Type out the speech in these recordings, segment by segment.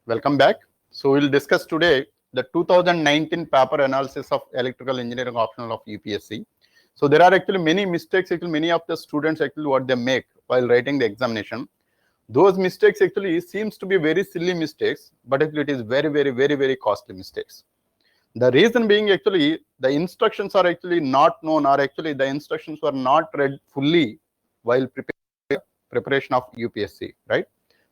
Welcome back. So we'll discuss today the 2019 paper analysis of electrical engineering optional of UPSC. So there are actually many mistakes, many of the students what they make while writing the examination. Those mistakes seems to be very silly mistakes, but it is very costly mistakes. The reason being the instructions are not known, or the instructions were not read fully while preparation of UPSC, right?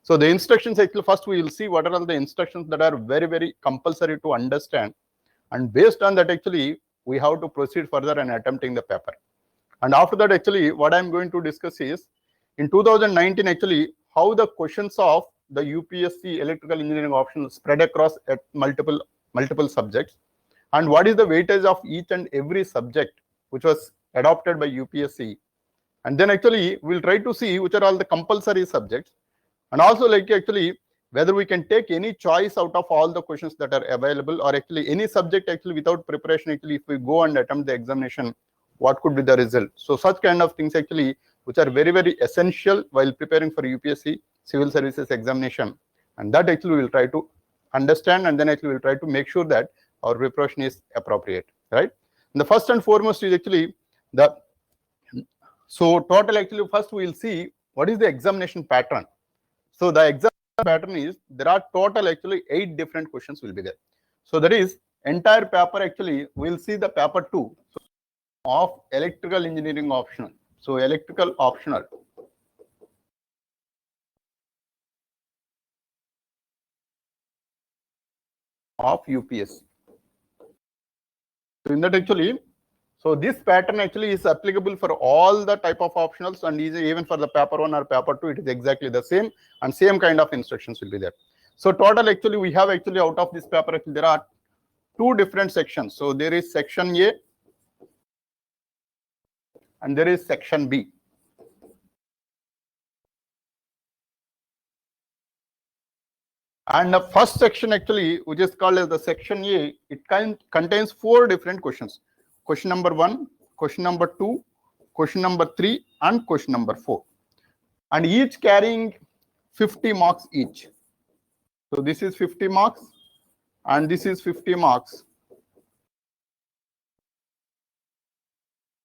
So the instructions first we will see what are all the instructions that are very compulsory to understand, and based on that we have to proceed further and attempting the paper. And after that what I'm going to discuss is in 2019 how the questions of the UPSC electrical engineering option spread across at multiple subjects, and what is the weightage of each and every subject which was adopted by UPSC. And then we'll try to see which are all the compulsory subjects, and also whether we can take any choice out of all the questions that are available, or any subject without preparation if we go and attempt the examination, what could be the result. So such kind of things which are very essential while preparing for UPSC Civil Services Examination, and that we will try to understand, and then we will try to make sure that our preparation is appropriate, right? And the first and foremost is the total first we will see what is the examination pattern. So the exam pattern is there are total 8 different questions will be there. So that is entire paper we'll see the paper 2 of electrical engineering optional. So electrical optional. Of UPSC. So in that so this pattern is applicable for all the type of optionals, and even for the paper 1 or paper 2 it is exactly the same, and same kind of instructions will be there. So total we have out of this paper there are 2 different sections. So there is section A and there is section B. And the first section which is called as the section A, it contains 4 different questions. Question number 1, question number 2, question number 3, and question number 4. And each carrying 50 marks each. So this is 50 marks, and this is 50 marks.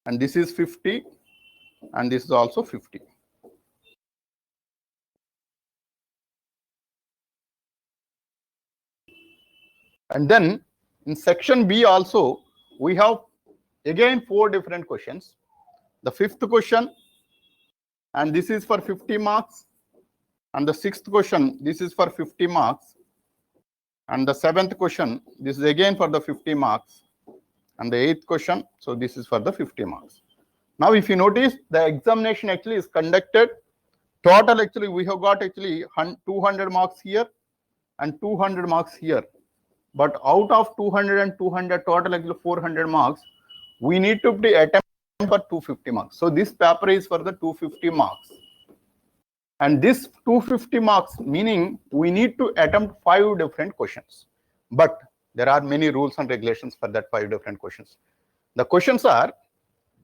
And this is 50, and this is also 50. And then in section B also, we have again 4 different questions. The 5th question, and this is for 50 marks. And the 6th question, this is for 50 marks. And the 7th question, this is again for the 50 marks. And the 8th question, so this is for the 50 marks. Now, if you notice, the examination is conducted. Total we have got 200 marks here and 200 marks here. But out of 200 and 200, total 400 marks, we need to be attempt for 250 marks. So this paper is for the 250 marks. And this 250 marks, meaning we need to attempt 5 different questions. But there are many rules and regulations for that 5 different questions. The questions are,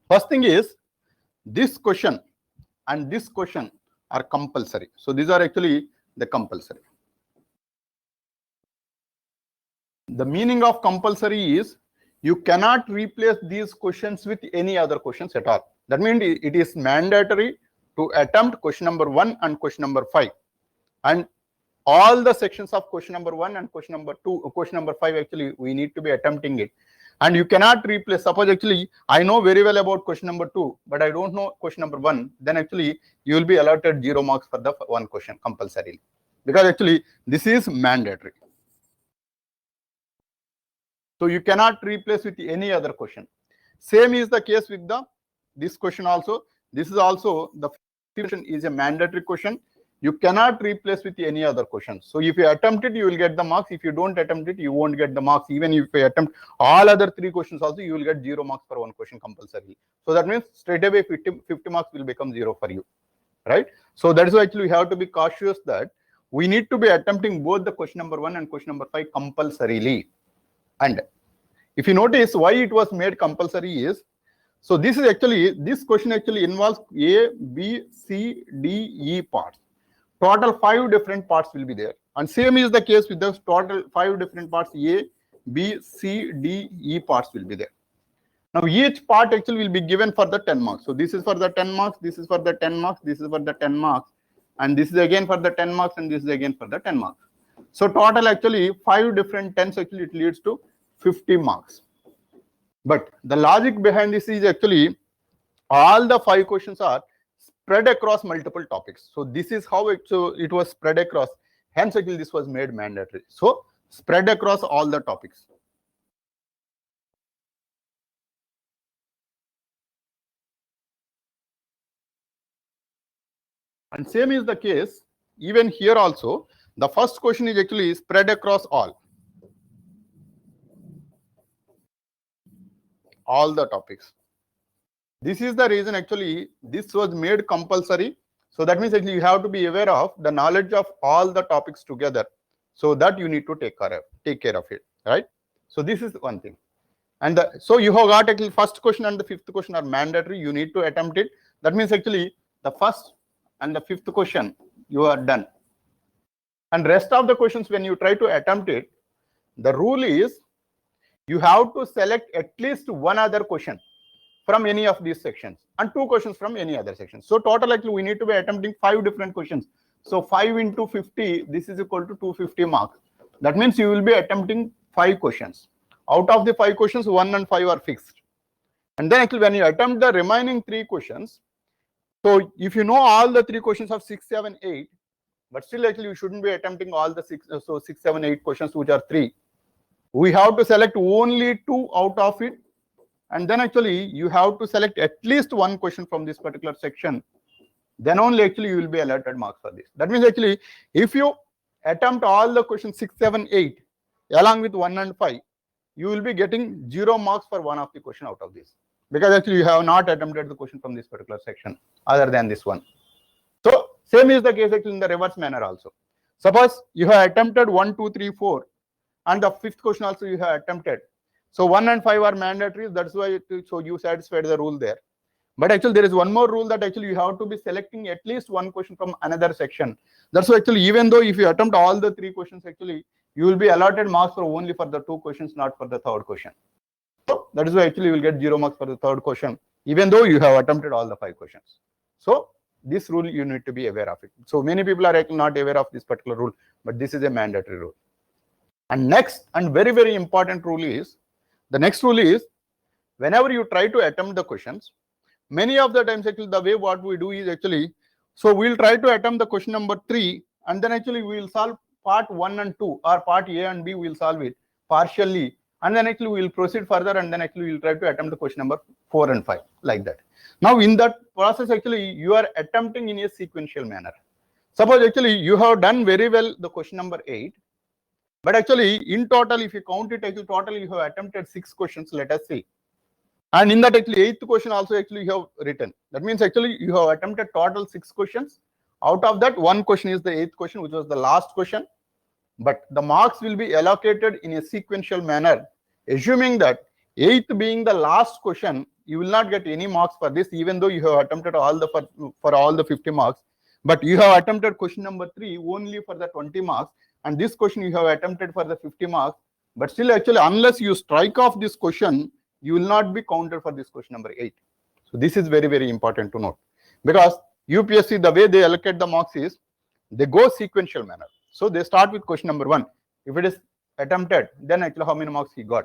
first thing is, this question and this question are compulsory. So these are the compulsory. The meaning of compulsory is you cannot replace these questions with any other questions at all. That means it is mandatory to attempt question number 1 and question number 5. And all the sections of question number 1 and question number 2, question number 5 we need to be attempting it. And you cannot replace, suppose I know very well about question number 2, but I don't know question number 1, then you will be allotted 0 marks for the 1 question compulsorily. Because this is mandatory. So you cannot replace with any other question. Same is the case with this question also. This is also the question is a mandatory question. You cannot replace with any other question. So if you attempt it, you will get the marks. If you don't attempt it, you won't get the marks. Even if you attempt all other 3 questions also, you will get 0 marks for 1 question compulsorily. So that means straight away 50 marks will become 0 for you, right? So that is why we have to be cautious that we need to be attempting both the question number 1 and question number 5 compulsorily. And if you notice why it was made compulsory is, so this is this question involves A, B, C, D, E parts. Total 5 different parts will be there. And same is the case with the total 5 different parts. A, B, C, D, E parts will be there. Now each part actually will be given for the 10 marks. So this is for the 10 marks, this is for the 10 marks, this is for the 10 marks, and this is again for the 10 marks, and this is again for the 10 marks. So total actually 5 different 10s actually it leads to 50 marks. But the logic behind this is actually all the 5 questions are spread across multiple topics. So this is how it was spread across. Hence actually this was made mandatory. So spread across all the topics. And same is the case even here also. The first question is actually spread across all the topics. This is the reason actually this was made compulsory. So that means actually you have to be aware of the knowledge of all the topics together. So that you need to take care of it, right? So this is one thing. And so you have got actually first question and the fifth question are mandatory. You need to attempt it. That means actually the first and the fifth question you are done. And rest of the questions when you try to attempt it, the rule is you have to select at least one other question from any of these sections and 2 questions from any other section. So total actually we need to be attempting 5 different questions. So 5 into 50, this is equal to 250 marks. That means you will be attempting 5 questions. Out of the 5 questions, 1 and 5 are fixed. And then actually when you attempt the remaining 3 questions, so if you know all the 3 questions of 6, 7, 8, but still actually you shouldn't be attempting all the 6, 7, 8 questions which are 3. We have to select only 2 out of it. And then actually you have to select at least 1 question from this particular section. Then only actually you will be allotted marks for this. That means actually if you attempt all the questions 6, 7, 8 along with 1 and 5, you will be getting 0 marks for one of the question out of this. Because actually you have not attempted the question from this particular section other than this one. So same is the case actually in the reverse manner also. Suppose you have attempted 1, 2, 3, 4 and the 5th question also you have attempted. So 1 and 5 are mandatory. That's why so you satisfied the rule there. But actually there is one more rule that actually you have to be selecting at least 1 question from another section. That's why actually even though if you attempt all the 3 questions actually you will be allotted marks for only for the 2 questions, not for the 3rd question. So that is why actually you will get 0 marks for the 3rd question even though you have attempted all the 5 questions. So this rule you need to be aware of it. So many people are actually not aware of this particular rule, but this is a mandatory rule. And next and very, very important rule is, the next rule is, whenever you try to attempt the questions, many of the times actually the way what we do is actually, so we'll try to attempt the question number 3 and then actually we will solve part 1 and 2 or part A and B, we'll solve it partially and then actually we'll proceed further and then actually we'll try to attempt the question number 4 and 5 like that. Now in that process actually you are attempting in a sequential manner. Suppose actually you have done very well the question number 8, but actually in total if you count it actually total you have attempted 6 questions, let us see. And in that actually 8th question also actually you have written. That means actually you have attempted total 6 questions. Out of that 1 question is the 8th question, which was the last question. But the marks will be allocated in a sequential manner, assuming that 8th being the last question, you will not get any marks for this, even though you have attempted all the for all the 50 marks. But you have attempted question number 3 only for the 20 marks, and this question you have attempted for the 50 marks. But still actually unless you strike off this question, you will not be counted for this question number 8. So this is very, very important to note, because UPSC, the way they allocate the marks is they go sequential manner. So they start with question number 1. If it is attempted, then actually how many marks he got.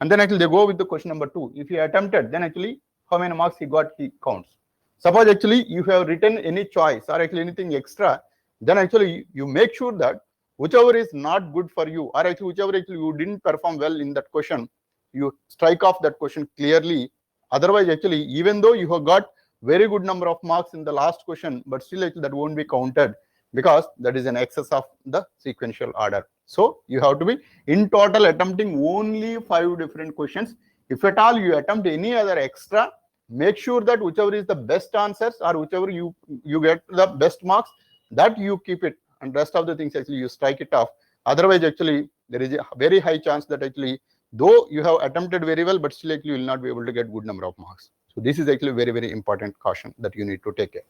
And then actually they go with the question number 2. If he attempted, then actually how many marks he got, he counts. Suppose actually you have written any choice or actually anything extra, then actually you make sure that whichever is not good for you, or actually whichever actually you didn't perform well in that question, you strike off that question clearly. Otherwise actually even though you have got very good number of marks in the last question, but still actually that won't be counted, because that is an excess of the sequential order. So you have to be in total attempting only 5 different questions. If at all you attempt any other extra, make sure that whichever is the best answers or whichever you get the best marks, that you keep it, and rest of the things actually you strike it off. Otherwise actually there is a very high chance that actually though you have attempted very well, but still actually you will not be able to get good number of marks. So this is actually very, very important caution that you need to take care,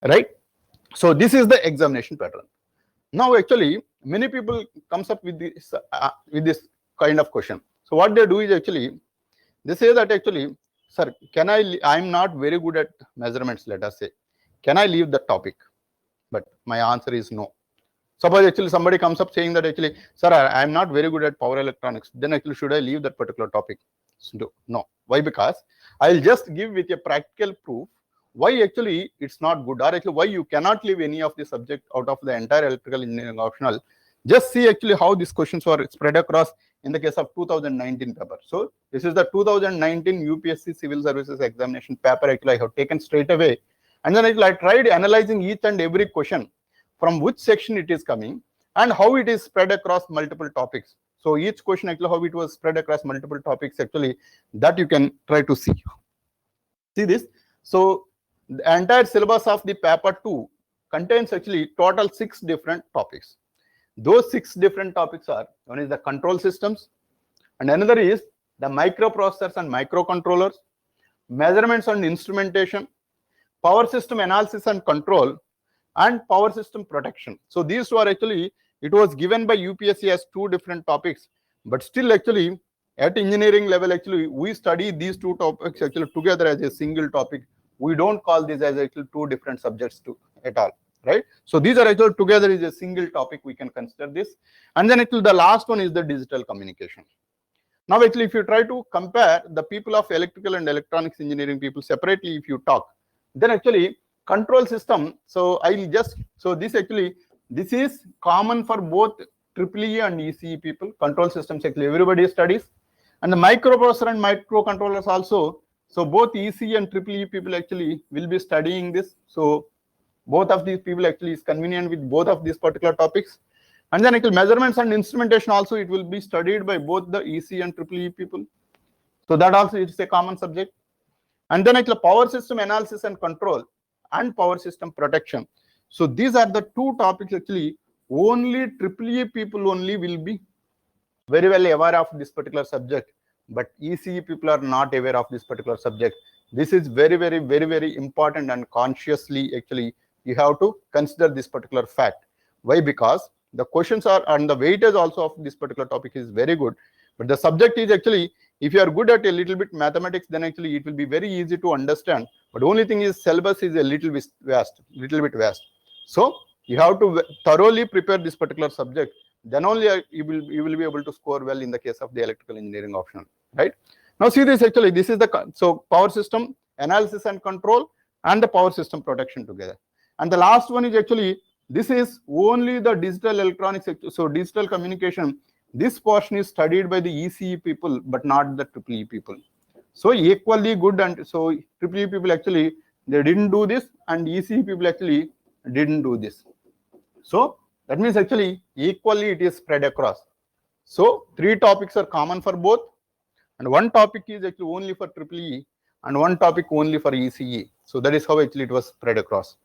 right? So this is the examination pattern. Now actually many people comes up with this kind of question. So what they do is actually they say that actually, sir, can I'm not very good at measurements, let us say. Can I leave the topic? But my answer is no. Suppose actually somebody comes up saying that actually, sir, I'm not very good at power electronics. Then actually, should I leave that particular topic? So, no. Why? Because I'll just give with a practical proof why actually it's not good, or actually why you cannot leave any of the subject out of the entire electrical engineering optional. Just see actually how these questions were spread across in the case of 2019 paper. So this is the 2019 UPSC Civil Services Examination paper. Actually, I have taken straight away, and then I tried analyzing each and every question from which section it is coming and how it is spread across multiple topics. So each question actually how it was spread across multiple topics actually, that you can try to see. See this. So the entire syllabus of the paper 2 contains actually total 6 different topics. Those 6 different topics are, one is the control systems, and another is the microprocessors and microcontrollers, measurements and instrumentation, power system analysis and control, and power system protection. So these two are actually, it was given by UPSC as 2 different topics, but still actually at engineering level actually we study these 2 topics actually together as a single topic. We don't call these as actually 2 different subjects at all, right? So these are actually together is a single topic, we can consider this. And then actually the last one is the digital communication. Now actually if you try to compare the people of electrical and electronics engineering people separately, if you talk, then actually control system, so this is common for both EEE and ECE people. Control systems actually everybody studies, and the microprocessor and microcontrollers also. So both ECE and EEE people actually will be studying this. So both of these people actually is convenient with both of these particular topics. And then actually measurements and instrumentation also, it will be studied by both the ECE and EEE people. So that also is a common subject. And then actually power system analysis and control and power system protection. So these are the 2 topics actually only EEE people only will be very well aware of this particular subject, but ECE people are not aware of this particular subject. This is very, very, very, very important, and consciously actually you have to consider this particular fact. Why? Because the questions are, and the weightage also of this particular topic is very good, but the subject is actually, if you are good at a little bit mathematics, then actually it will be very easy to understand. But only thing is syllabus is a little bit vast. So you have to thoroughly prepare this particular subject. Then only you will be able to score well in the case of the electrical engineering optional, right? Now see this actually, this is the, so power system analysis and control and the power system protection together. And the last one is actually, this is only the digital electronics, so digital communication. This portion is studied by the ECE people, but not the EEE people. So equally good, and so EEE people actually, they didn't do this, and ECE people actually didn't do this. So that means actually equally it is spread across. So 3 topics are common for both, and 1 topic is actually only for EEE, and 1 topic only for ECE. So that is how actually it was spread across.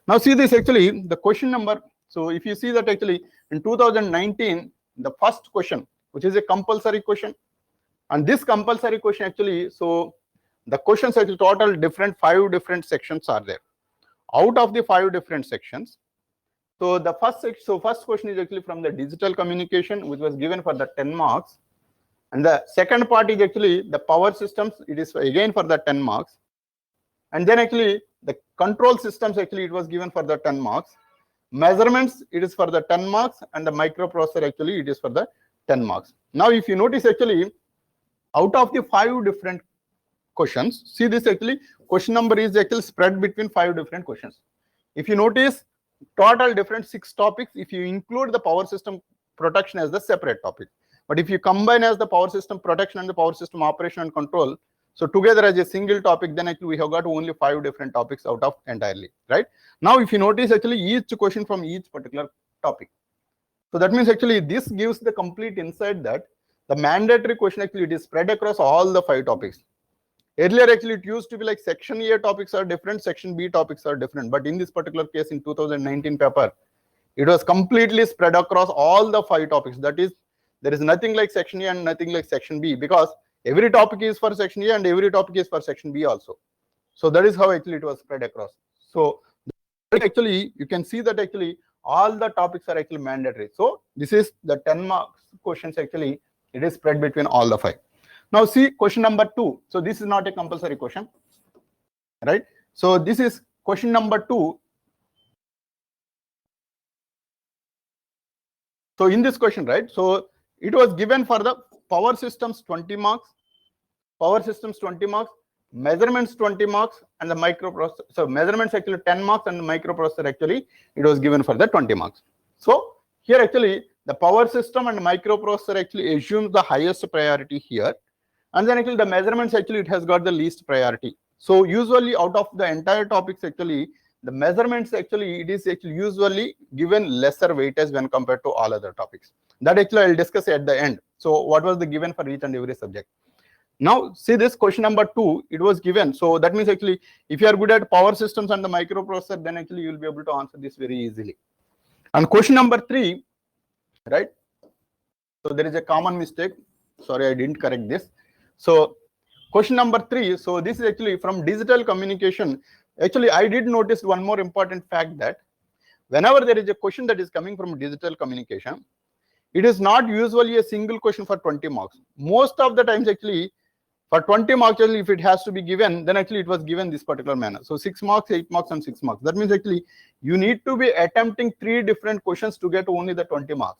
Now see this actually, the question number. So if you see that actually in 2019, the first question, which is a compulsory question, and this compulsory question actually, so the questions actually total 5 different sections are there. Out of the 5 different sections, so the first question is actually from the digital communication, which was given for the 10 marks. And the second part is actually the power systems, it is again for the 10 marks. And then actually the control systems, actually it was given for the 10 marks. Measurements, it is for the 10 marks, and the microprocessor actually it is for the 10 marks. Now if you notice actually, out of the 5 different questions, see this actually, question number is actually spread between 5 different questions. If you notice, total different 6 topics, if you include the power system protection as the separate topic. But if you combine as the power system protection and the power system operation and control, so together as a single topic, then actually we have got only 5 different topics out of entirely, right? Now if you notice actually each question from each particular topic. So that means actually this gives the complete insight that the mandatory question actually it is spread across all the 5 topics. Earlier actually it used to be like section A topics are different, section B topics are different, but in this particular case in 2019 paper, it was completely spread across all the 5 topics. That is, there is nothing like section A and nothing like section B, because every topic is for section A and every topic is for section B also. So that is how actually it was spread across. So actually you can see that actually all the topics are actually mandatory. So this is the 10 marks questions actually, it is spread between all the 5. Now see question number 2. So this is not a compulsory question, right? So this is question number 2. So in this question, right, so it was given for the power systems 20 marks, power systems 20 marks, measurements 20 marks, and the microprocessor. So measurements actually 10 marks, and the microprocessor actually it was given for the 20 marks. So here actually the power system and microprocessor actually assumes the highest priority here, and then actually the measurements actually it has got the least priority. So usually out of the entire topics actually, the measurements actually it is actually usually given lesser weightage when compared to all other topics. That actually I'll discuss at the end. So what was the given for each and every subject. Now see this question number 2, it was given. So that means actually if you are good at power systems and the microprocessor, then actually you will be able to answer this very easily. And question number 3, right? So there is a common mistake. Sorry, I didn't correct this. So question number 3, so this is actually from digital communication. Actually, I did notice one more important fact, that whenever there is a question that is coming from digital communication, it is not usually a single question for 20 marks. Most of the times actually for 20 marks, actually, if it has to be given, then actually it was given this particular manner. So 6 marks, 8 marks, and 6 marks. That means actually you need to be attempting 3 different questions to get only the 20 marks.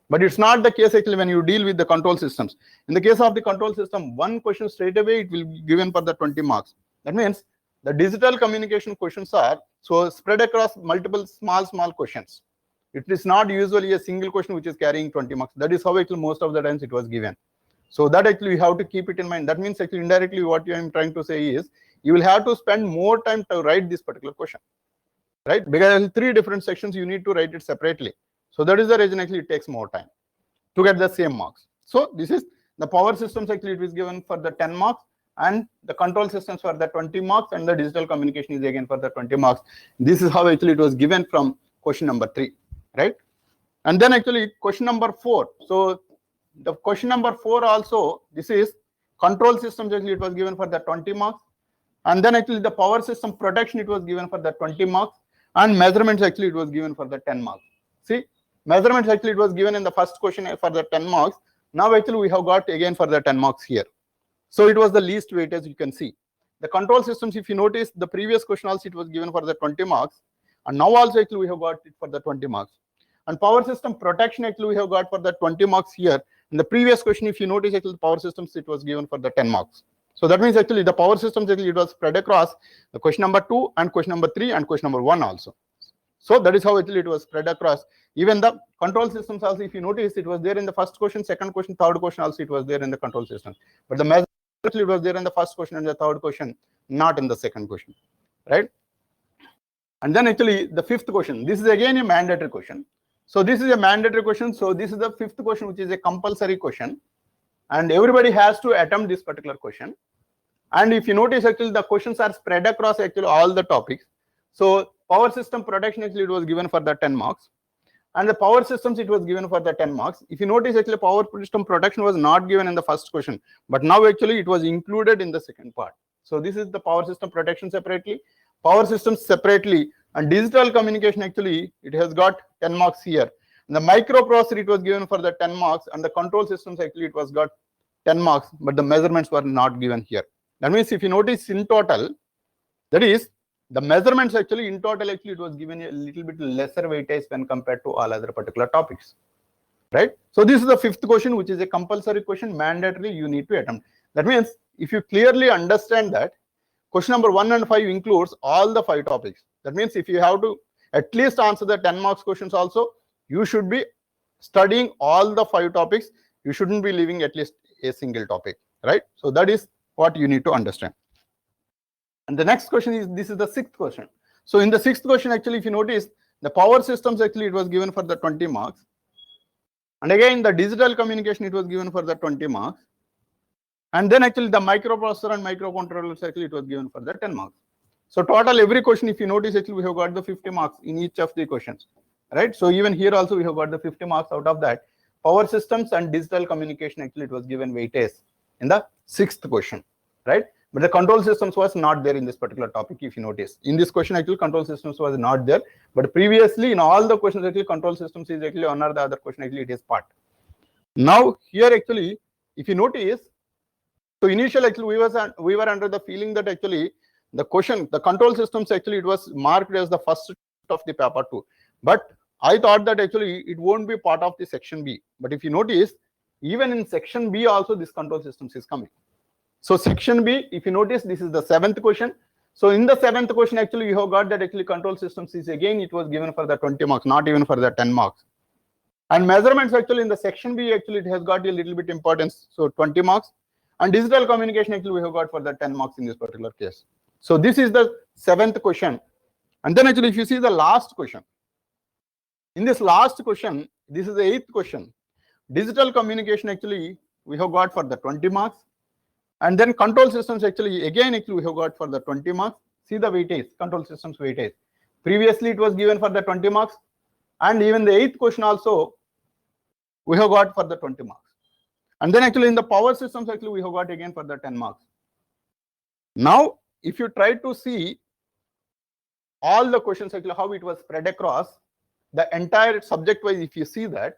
But it's not the case actually when you deal with the control systems. In the case of the control system, one question straight away it will be given for the 20 marks. That means the digital communication questions are so spread across multiple small questions. It is not usually a single question which is carrying 20 marks. That is how actually most of the times it was given. So that actually you have to keep it in mind. That means actually indirectly what I am trying to say is you will have to spend more time to write this particular question, right? Because 3 different sections you need to write it separately. So that is the reason actually it takes more time to get the same marks. So this is the power systems actually it is given for the 10 marks, and the control systems for the 20 marks, and the digital communication is again for the 20 marks. This is how actually it was given from question number 3, right? And then actually question number 4. So the question number 4 also, this is control systems actually it was given for the 20 marks, and then actually the power system protection it was given for the 20 marks, and measurements actually it was given for the 10 marks. See, measurements actually it was given in the first question for the 10 marks. Now actually we have got again for the 10 marks here. So it was the least weightage, you can see. The control systems, if you notice, the previous question also it was given for the 20 marks, and now also actually we have got it for the 20 marks. And power system protection actually we have got for the 20 marks here. In the previous question, if you notice, actually the power systems it was given for the 10 marks. So that means actually the power systems actually it was spread across the question number 2 and question number 3 and question number 1 also. So that is how actually it was spread across. Even the control systems also, if you notice, it was there in the first question, second question, third question also it was there in the control systems. But the measurement actually was there in the first question and the third question, not in the second question, right? And then actually the 5th question, this is again a mandatory question. So this is a mandatory question. So this is the 5th question, which is a compulsory question, and everybody has to attempt this particular question. And if you notice, actually the questions are spread across actually all the topics. So power system protection actually it was given for the 10 marks, and the power systems it was given for the 10 marks. If you notice, actually power system protection was not given in the first question, but now actually it was included in the second part. So this is the power system protection separately, power systems separately, and digital communication actually it has got 10 marks here. And the microprocessor it was given for the 10 marks, and the control systems actually it was got 10 marks, but the measurements were not given here. That means if you notice in total, that is the measurements actually in total actually it was given a little bit lesser weightage when compared to all other particular topics, right? So this is the 5th question, which is a compulsory question, mandatory you need to attempt. That means if you clearly understand that question number 1 and 5 includes all the 5 topics, that means if you have to at least answer the 10 marks questions also, you should be studying all the 5 topics. You shouldn't be leaving at least a single topic, right? So that is what you need to understand. And the next question is, this is the 6th question. So in the 6th question, actually, if you notice, the power systems actually it was given for the 20 marks. And again, the digital communication it was given for the 20 marks. And then actually the microprocessor and microcontrollers actually it was given for the 10 marks. So total every question, if you notice, actually we have got the 50 marks in each of the questions, right? So even here also we have got the 50 marks. Out of that, power systems and digital communication actually it was given weightage in the 6th question, right? But the control systems was not there in this particular topic, if you notice. In this question, actually, control systems was not there. But previously, in all the questions, actually, control systems is actually one or the other question, actually, it is part. Now, here, actually, if you notice, so initially, actually, we were under the feeling that actually the question, the control systems, actually, it was marked as the first of the paper 2. But I thought that actually it won't be part of the section B. But if you notice, even in section B also, this control systems is coming. So section B, if you notice, this is the 7th question. So in the 7th question, actually, you have got that actually control systems is again, it was given for the 20 marks, not even for the 10 marks. And measurements, actually, in the section B, actually, it has got a little bit importance. So 20 marks. And digital communication, actually, we have got for the 10 marks in this particular case. So this is the 7th question. And then actually, if you see the last question, in this last question, this is the 8th question. Digital communication, actually, we have got for the 20 marks. And then control systems, actually, again, actually, we have got for the 20 marks. See the weightage, control systems weightage. Previously, it was given for the 20 marks. And even the 8th question also, we have got for the 20 marks. And then actually in the power systems, actually, we have got again for the 10 marks. Now, if you try to see all the questions, actually, how it was spread across the entire subject wise, if you see that,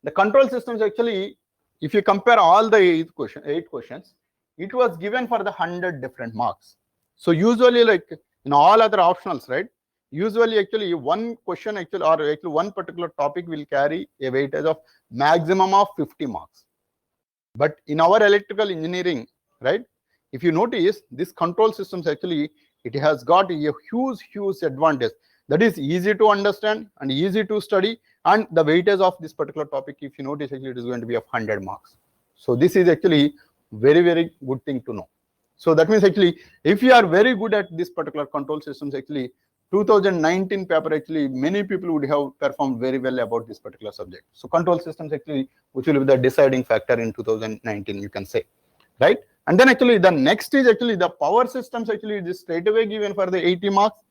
the control systems, actually, if you compare all the 8 questions, it was given for the 100 different marks. So usually, like in all other optionals, right? Usually, actually, one question, actually, or actually one particular topic will carry a weightage of maximum of 50 marks. But in our electrical engineering, right? If you notice, this control systems, actually, it has got a huge advantage. That is easy to understand and easy to study. And the weightage of this particular topic, if you notice, actually, it is going to be of 100 marks. So this is actually very good thing to know. So that means actually, if you are very good at this particular control systems, actually, 2019 paper, actually, many people would have performed very well about this particular subject. So control systems, actually, which will be the deciding factor in 2019, you can say, right? And then actually the next is actually the power systems, actually, it is straight away given for the 80 marks.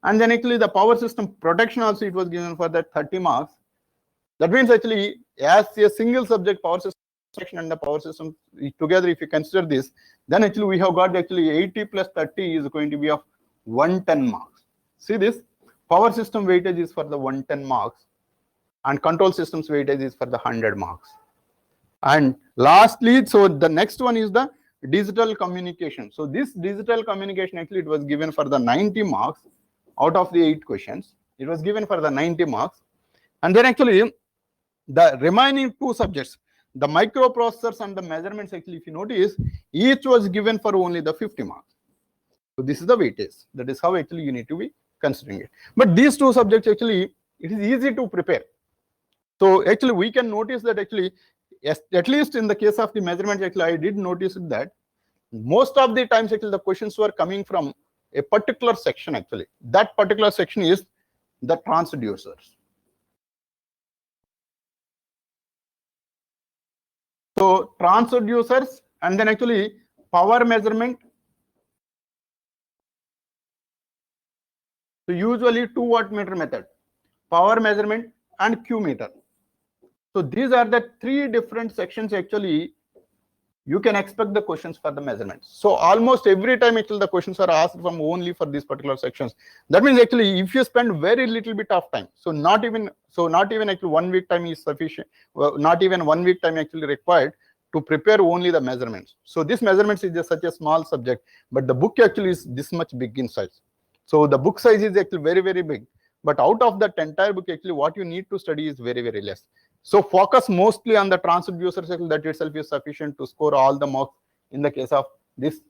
And then actually the power system protection also, it was given for the 30 marks. That means actually, as a single subject, power system protection and the power system together, if you consider this, then actually we have got actually 80 plus 30 is going to be of 110 marks. See this, power system weightage is for the 110 marks and control systems weightage is for the 100 marks. And lastly, so the next one is the digital communication. So this digital communication, actually, it was given for the 90 marks out of the 8 questions. It was given for the 90 marks. And then actually the remaining 2 subjects, the microprocessors and the measurements, actually, if you notice, each was given for only the 50 marks. So this is the weightage. That is how actually you need to be considering it. But these 2 subjects, actually, it is easy to prepare. So actually we can notice that actually, yes, at least in the case of the measurements, actually, I did notice that most of the times, actually, the questions were coming from a particular section, actually. That particular section is the transducers. So transducers and then actually power measurement. So usually 2 wattmeter method, power measurement and Q meter. So these are the 3 different sections, actually, you can expect the questions for the measurements. So almost every time, actually, the questions are asked from only for these particular sections. That means actually, if you spend very little bit of time, so not even actually 1 week time is sufficient, not even 1 week time actually required to prepare only the measurements. So this measurements is just such a small subject, but the book actually is this much big in size. So the book size is actually very big. But out of that entire book, actually, what you need to study is very less. So focus mostly on the transducer cycle, that itself is sufficient to score all the marks in the case of this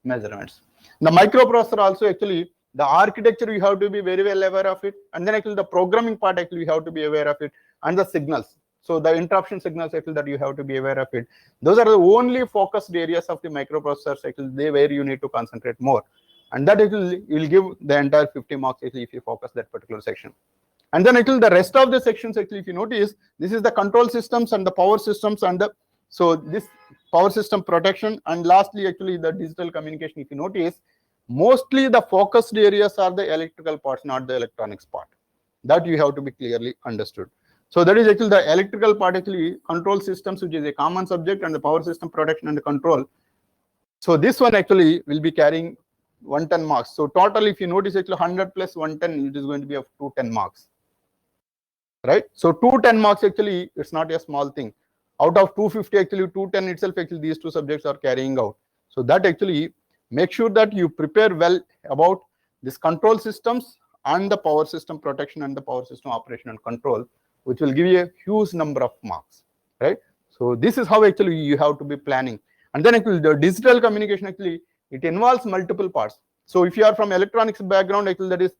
measurements. The microprocessor also, actually, the architecture you have to be very well aware of it, and then actually the programming part, actually, you have to be aware of it, and the signals. So the interruption signals, actually, that you have to be aware of it. Those are the only focused areas of the microprocessor, actually, they where you need to concentrate more, and that actually will give the entire 50 marks, actually, if you focus that particular section. And then actually the rest of the sections, actually, if you notice, this is the control systems and the power systems and the, so this power system protection, and lastly, actually, the digital communication. If you notice, mostly the focused areas are the electrical parts, not the electronics part. That you have to be clearly understood. So that is actually the electrical part, actually, control systems, which is a common subject, and the power system protection and the control. So this one actually will be carrying 110 marks. So total, if you notice, actually 100 plus 110, it is going to be of 210 marks, right? So 210 marks actually, it's not a small thing. Out of 250, actually 210 itself, actually these two subjects are carrying out. So that actually make sure that you prepare well about this control systems and the power system protection and the power system operation and control, which will give you a huge number of marks, right? So this is how actually you have to be planning. And then actually the digital communication, actually it involves multiple parts. So if you are from electronics background, actually that is,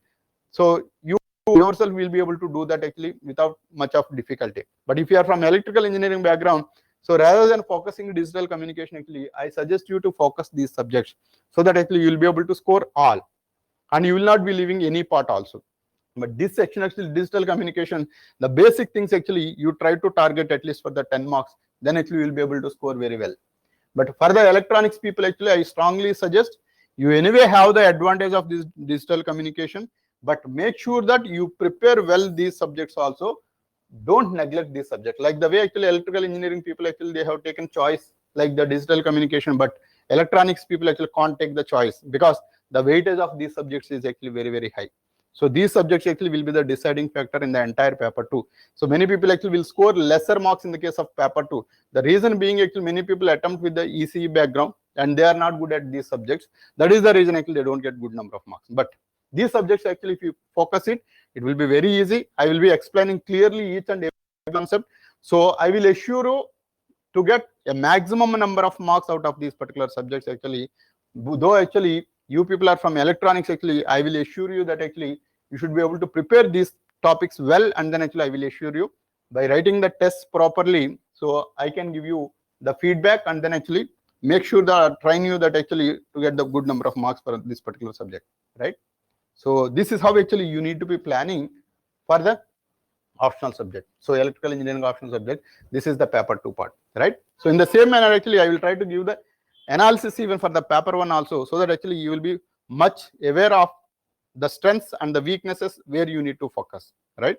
so you yourself will be able to do that actually without much of difficulty. But if you are from electrical engineering background, so rather than focusing digital communication, actually I suggest you to focus these subjects, so that actually you will be able to score all, and you will not be leaving any part also. But this section, actually digital communication, the basic things actually you try to target at least for the 10 marks, then actually you will be able to score very well. But for the electronics people, actually I strongly suggest you anyway have the advantage of this digital communication, but make sure that you prepare well these subjects also. Don't neglect this subject. Like the way actually electrical engineering people, actually they have taken choice like the digital communication, but electronics people actually can't take the choice because the weightage of these subjects is actually very, very high. So these subjects actually will be the deciding factor in the entire paper 2. So many people actually will score lesser marks in the case of paper 2. The reason being, actually many people attempt with the ECE background and they are not good at these subjects. That is the reason actually they don't get good number of marks. But these subjects, actually if you focus it, it will be very easy. I will be explaining clearly each and every concept. So I will assure you to get a maximum number of marks out of these particular subjects. Actually, though actually you people are from electronics, actually I will assure you that actually you should be able to prepare these topics well, and then actually I will assure you by writing the tests properly, so I can give you the feedback and then actually make sure that train you that actually to get the good number of marks for this particular subject, right? So this is how actually you need to be planning for the optional subject. So electrical engineering optional subject, this is the paper 2 part, right? So in the same manner, actually I will try to give the analysis even for the paper 1 also, so that actually you will be much aware of the strengths and the weaknesses where you need to focus, right?